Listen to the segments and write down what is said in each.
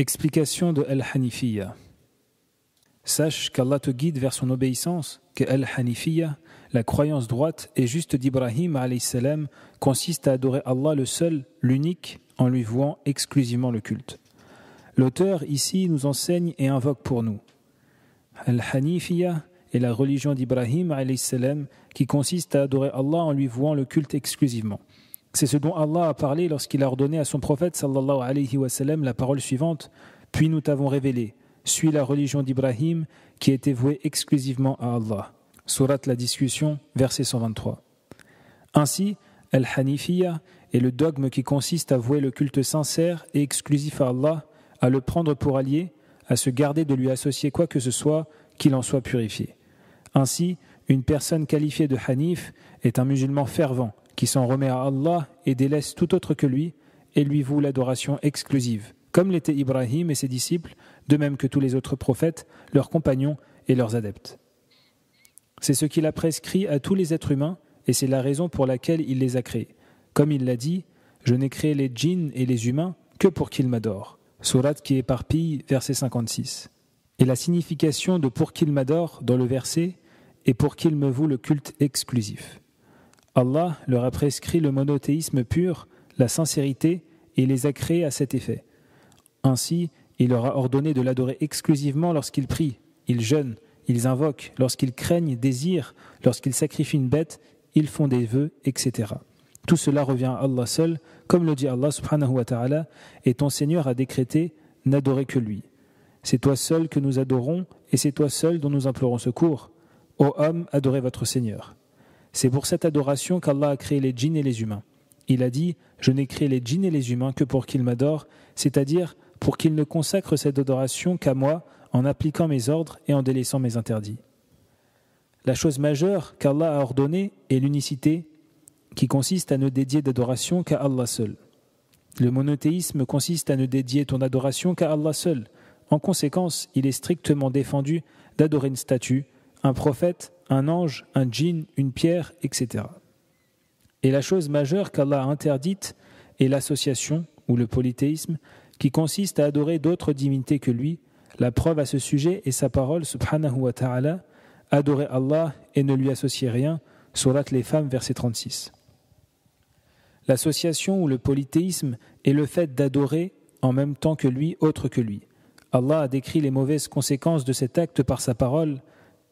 Explication de Al-Hanifiyya. Sache qu'Allah te guide vers son obéissance, que Al-Hanifiyya, la croyance droite et juste d'Ibrahim alayhi salam, consiste à adorer Allah le seul, l'unique, en lui vouant exclusivement le culte. L'auteur ici nous enseigne et invoque pour nous. Al-Hanifiyya est la religion d'Ibrahim alayhi salam qui consiste à adorer Allah en lui vouant le culte exclusivement. C'est ce dont Allah a parlé lorsqu'il a ordonné à son prophète sallallahu alayhi wa sallam la parole suivante: puis nous t'avons révélé, suis la religion d'Ibrahim qui était vouée exclusivement à Allah. Sourate La Discussion, verset 123. Ainsi, Al-Hanifiyya est le dogme qui consiste à vouer le culte sincère et exclusif à Allah, à le prendre pour allié, à se garder de lui associer quoi que ce soit, qu'il en soit purifié. Ainsi, une personne qualifiée de Hanif est un musulman fervent qui s'en remet à Allah et délaisse tout autre que lui et lui voue l'adoration exclusive, comme l'était Ibrahim et ses disciples, de même que tous les autres prophètes, leurs compagnons et leurs adeptes. C'est ce qu'il a prescrit à tous les êtres humains et c'est la raison pour laquelle il les a créés. Comme il l'a dit, « Je n'ai créé les djinns et les humains que pour qu'ils m'adorent » Sourate qui éparpille, verset 56. Et la signification de « pour qu'ils m'adorent » dans le verset est « pour qu'ils me vouent le culte exclusif ». Allah leur a prescrit le monothéisme pur, la sincérité, et les a créés à cet effet. Ainsi, il leur a ordonné de l'adorer exclusivement lorsqu'ils prient, ils jeûnent, ils invoquent, lorsqu'ils craignent, désirent, lorsqu'ils sacrifient une bête, ils font des vœux, etc. Tout cela revient à Allah seul, comme le dit Allah subhanahu wa ta'ala, et ton Seigneur a décrété, n'adorez que lui. C'est toi seul que nous adorons, et c'est toi seul dont nous implorons secours. Ô homme, adorez votre Seigneur. C'est pour cette adoration qu'Allah a créé les djinns et les humains. Il a dit « Je n'ai créé les djinns et les humains que pour qu'ils m'adorent », c'est-à-dire pour qu'ils ne consacrent cette adoration qu'à moi en appliquant mes ordres et en délaissant mes interdits. La chose majeure qu'Allah a ordonnée est l'unicité qui consiste à ne dédier d'adoration qu'à Allah seul. Le monothéisme consiste à ne dédier ton adoration qu'à Allah seul. En conséquence, il est strictement défendu d'adorer une statue, un prophète, un ange, un djinn, une pierre, etc. Et la chose majeure qu'Allah a interdite est l'association, ou le polythéisme, qui consiste à adorer d'autres divinités que lui. La preuve à ce sujet est sa parole, subhanahu wa ta'ala, « Adorez Allah et ne lui associez rien » Sourate Les Femmes, verset 36. L'association ou le polythéisme est le fait d'adorer en même temps que lui, autre que lui. Allah a décrit les mauvaises conséquences de cet acte par sa parole.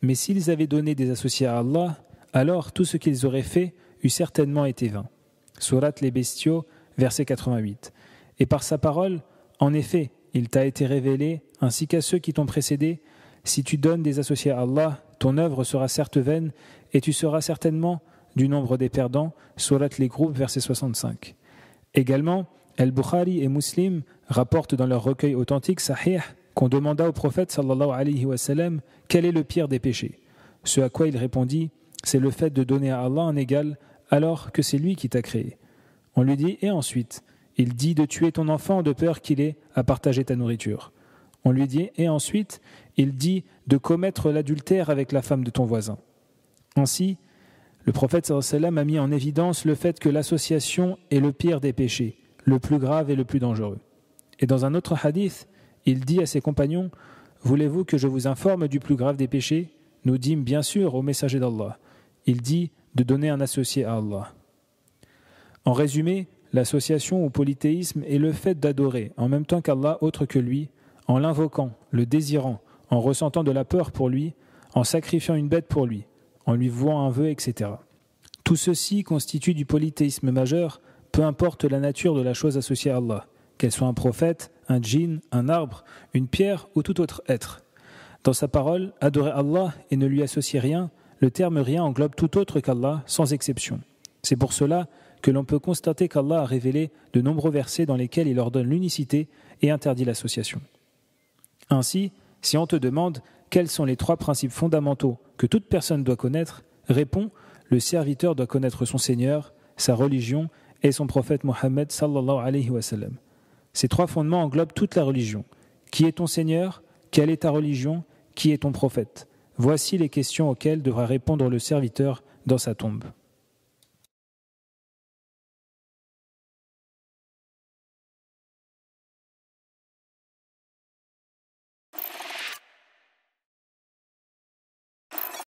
Mais s'ils avaient donné des associés à Allah, alors tout ce qu'ils auraient fait eût certainement été vain. Sourate Les Bestiaux, verset 88. Et par sa parole, en effet, il t'a été révélé, ainsi qu'à ceux qui t'ont précédé, si tu donnes des associés à Allah, ton œuvre sera certes vaine, et tu seras certainement du nombre des perdants. Sourate Les Groupes, verset 65. Également, Al-Bukhari et Muslim rapportent dans leur recueil authentique Sahih qu'on demanda au prophète sallallahu alayhi wa sallam quel est le pire des péchés. Ce à quoi il répondit, c'est le fait de donner à Allah un égal alors que c'est lui qui t'a créé. On lui dit, et ensuite, il dit de tuer ton enfant de peur qu'il ait à partager ta nourriture. On lui dit, et ensuite, il dit de commettre l'adultère avec la femme de ton voisin. Ainsi, le prophète sallallahu alayhi wa sallam a mis en évidence le fait que l'association est le pire des péchés, le plus grave et le plus dangereux. Et dans un autre hadith, il dit à ses compagnons, « Voulez-vous que je vous informe du plus grave des péchés ?» Nous dîmes bien sûr au messager d'Allah. Il dit de donner un associé à Allah. En résumé, l'association au polythéisme est le fait d'adorer en même temps qu'Allah autre que lui, en l'invoquant, le désirant, en ressentant de la peur pour lui, en sacrifiant une bête pour lui, en lui vouant un vœu, etc. Tout ceci constitue du polythéisme majeur, peu importe la nature de la chose associée à Allah, qu'elle soit un prophète, un djinn, un arbre, une pierre ou tout autre être. Dans sa parole, adorer Allah et ne lui associer rien, le terme rien englobe tout autre qu'Allah, sans exception. C'est pour cela que l'on peut constater qu'Allah a révélé de nombreux versets dans lesquels il ordonne l'unicité et interdit l'association. Ainsi, si on te demande quels sont les 3 principes fondamentaux que toute personne doit connaître, réponds, le serviteur doit connaître son Seigneur, sa religion et son prophète Mohammed sallallahu alayhi wa sallam. Ces 3 fondements englobent toute la religion. Qui est ton Seigneur ? Quelle est ta religion ? Qui est ton prophète ? Voici les questions auxquelles devra répondre le serviteur dans sa tombe.